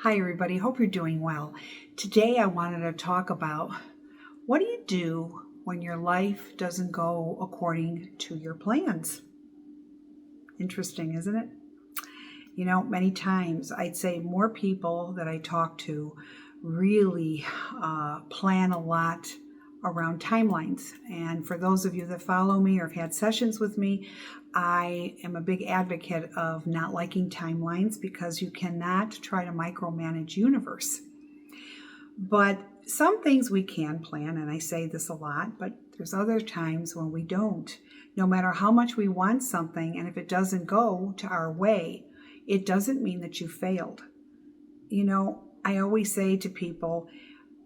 Hi everybody, hope you're doing well. Today I wanted to talk about what do you do when your life doesn't go according to your plans? Interesting, isn't it? Many times I'd say more people that I talk to really plan a lot around timelines. And for those of you that follow me or have had sessions with me, I am a big advocate of not liking timelines because you cannot try to micromanage universe. But some things we can plan, and I say this a lot, but there's other times when we don't. No matter how much we want something, and if it doesn't go to our way, it doesn't mean that you failed. I always say to people,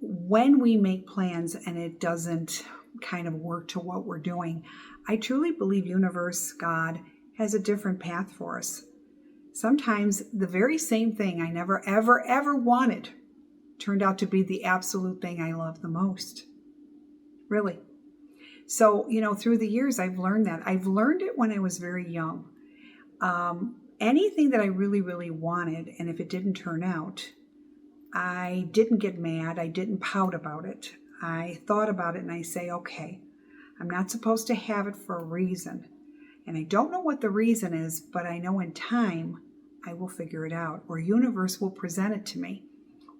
when we make plans and it doesn't kind of work to what we're doing, I truly believe universe, God, has a different path for us. Sometimes the very same thing I never, ever, ever wanted turned out to be the absolute thing I love the most. Really. So, through the years, I've learned that. I've learned it when I was very young. Anything that I really, really wanted, and if it didn't turn out, I didn't get mad. I didn't pout about it. I thought about it and I say, okay, I'm not supposed to have it for a reason. And I don't know what the reason is, but I know in time I will figure it out, or universe will present it to me,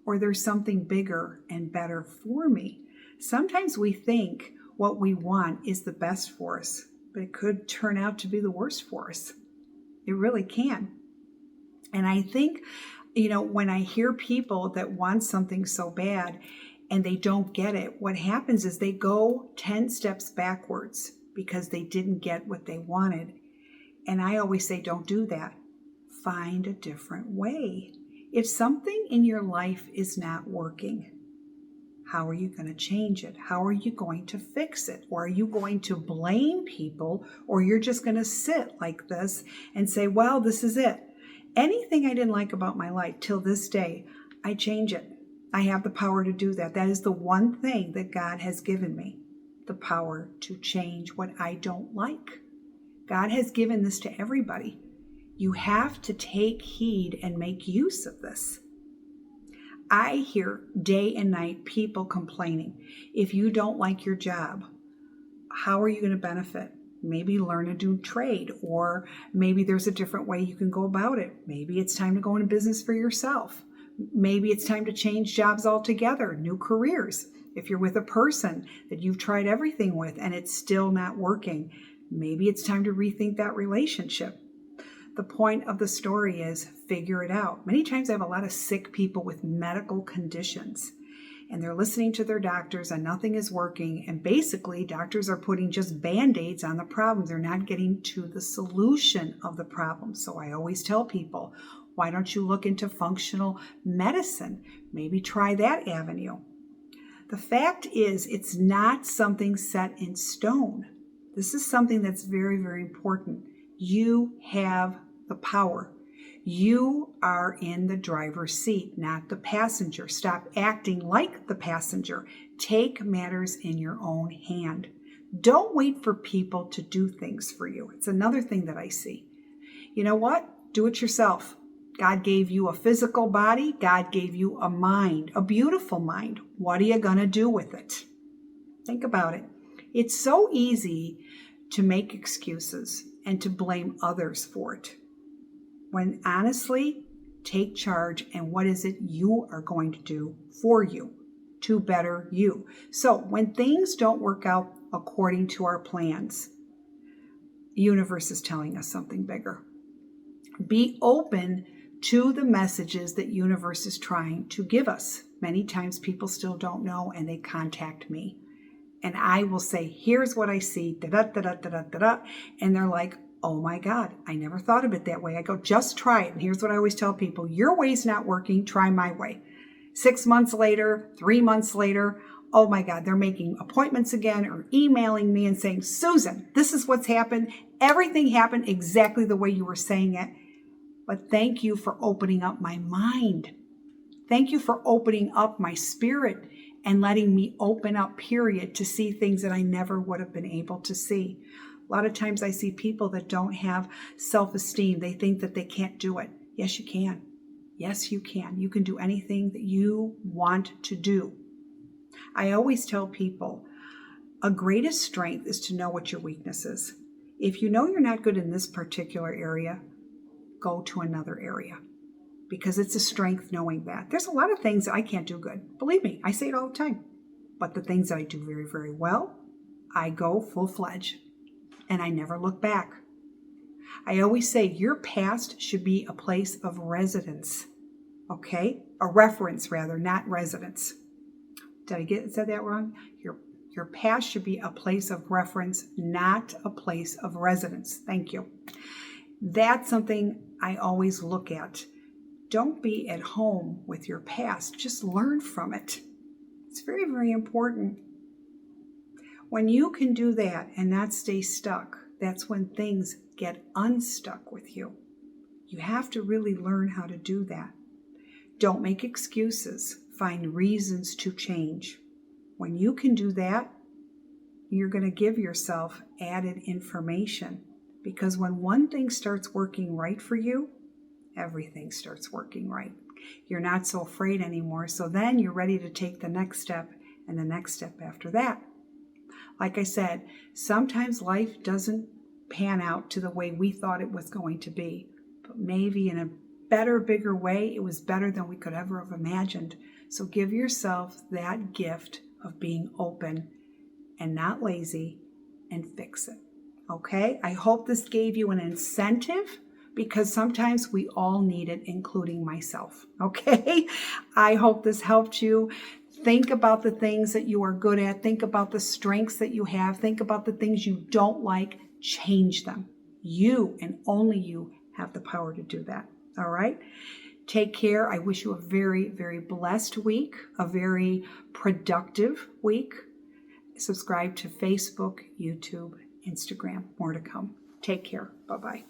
or there's something bigger and better for me. Sometimes we think what we want is the best for us, but it could turn out to be the worst for us. It really can. And I think, when I hear people that want something so bad and they don't get it, what happens is they go 10 steps backwards because they didn't get what they wanted. And I always say, don't do that. Find a different way. If something in your life is not working, how are you going to change it? How are you going to fix it? Or are you going to blame people? Or you're just going to sit like this and say, well, this is it. Anything I didn't like about my life till this day, I change it. I have the power to do that. That is the one thing that God has given me, the power to change what I don't like. God has given this to everybody. You have to take heed and make use of this. I hear day and night people complaining. If you don't like your job, how are you going to benefit? Maybe learn a new trade, or maybe there's a different way you can go about it. Maybe it's time to go into business for yourself. Maybe it's time to change jobs altogether, new careers. If you're with a person that you've tried everything with and it's still not working, maybe it's time to rethink that relationship. The point of the story is figure it out. Many times I have a lot of sick people with medical conditions, and they're listening to their doctors and nothing is working. And basically, doctors are putting just Band-Aids on the problem. They're not getting to the solution of the problem. So I always tell people, why don't you look into functional medicine? Maybe try that avenue. The fact is, it's not something set in stone. This is something that's very, very important. You have the power. You are in the driver's seat, not the passenger. Stop acting like the passenger. Take matters in your own hand. Don't wait for people to do things for you. It's another thing that I see. You know what? Do it yourself. God gave you a physical body. God gave you a mind, a beautiful mind. What are you going to do with it? Think about it. It's so easy to make excuses and to blame others for it, when honestly, take charge and what is it you are going to do for you to better you. So when things don't work out according to our plans, the universe is telling us something bigger. Be open to the messages that universe is trying to give us. Many times people still don't know and they contact me. And I will say, here's what I see, da-da-da-da-da-da-da. And they're like, oh my God, I never thought of it that way. I go, just try it. And here's what I always tell people, your way's not working, try my way. 6 months later, 3 months later, oh my God, they're making appointments again or emailing me and saying, Susan, this is what's happened. Everything happened exactly the way you were saying it. But thank you for opening up my mind. Thank you for opening up my spirit and letting me open up, period, to see things that I never would have been able to see. A lot of times I see people that don't have self-esteem. They think that they can't do it. Yes, you can. Yes, you can. You can do anything that you want to do. I always tell people, a greatest strength is to know what your weakness is. If you know you're not good in this particular area, go to another area, because it's a strength knowing that. There's a lot of things that I can't do good. Believe me, I say it all the time. But the things that I do very, very well, I go full-fledged, and I never look back. I always say your past should be a place of residence, okay? A reference, rather, not residence. Did I said that wrong? Your past should be a place of reference, not a place of residence. Thank you. That's something I always look at. Don't be at home with your past. Just learn from it. It's very, very important. When you can do that and not stay stuck, that's when things get unstuck with you. You have to really learn how to do that. Don't make excuses. Find reasons to change. When you can do that, you're going to give yourself added information. Because when one thing starts working right for you, everything starts working right. You're not so afraid anymore. So then you're ready to take the next step and the next step after that. Like I said, sometimes life doesn't pan out to the way we thought it was going to be. But maybe in a better, bigger way, it was better than we could ever have imagined. So give yourself that gift of being open and not lazy, and fix it. Okay? I hope this gave you an incentive, because sometimes we all need it, including myself. Okay? I hope this helped you. Think about the things that you are good at. Think about the strengths that you have. Think about the things you don't like. Change them. You and only you have the power to do that. All right? Take care. I wish you a very, very blessed week, a very productive week. Subscribe to Facebook, YouTube, Instagram. More to come. Take care. Bye-bye.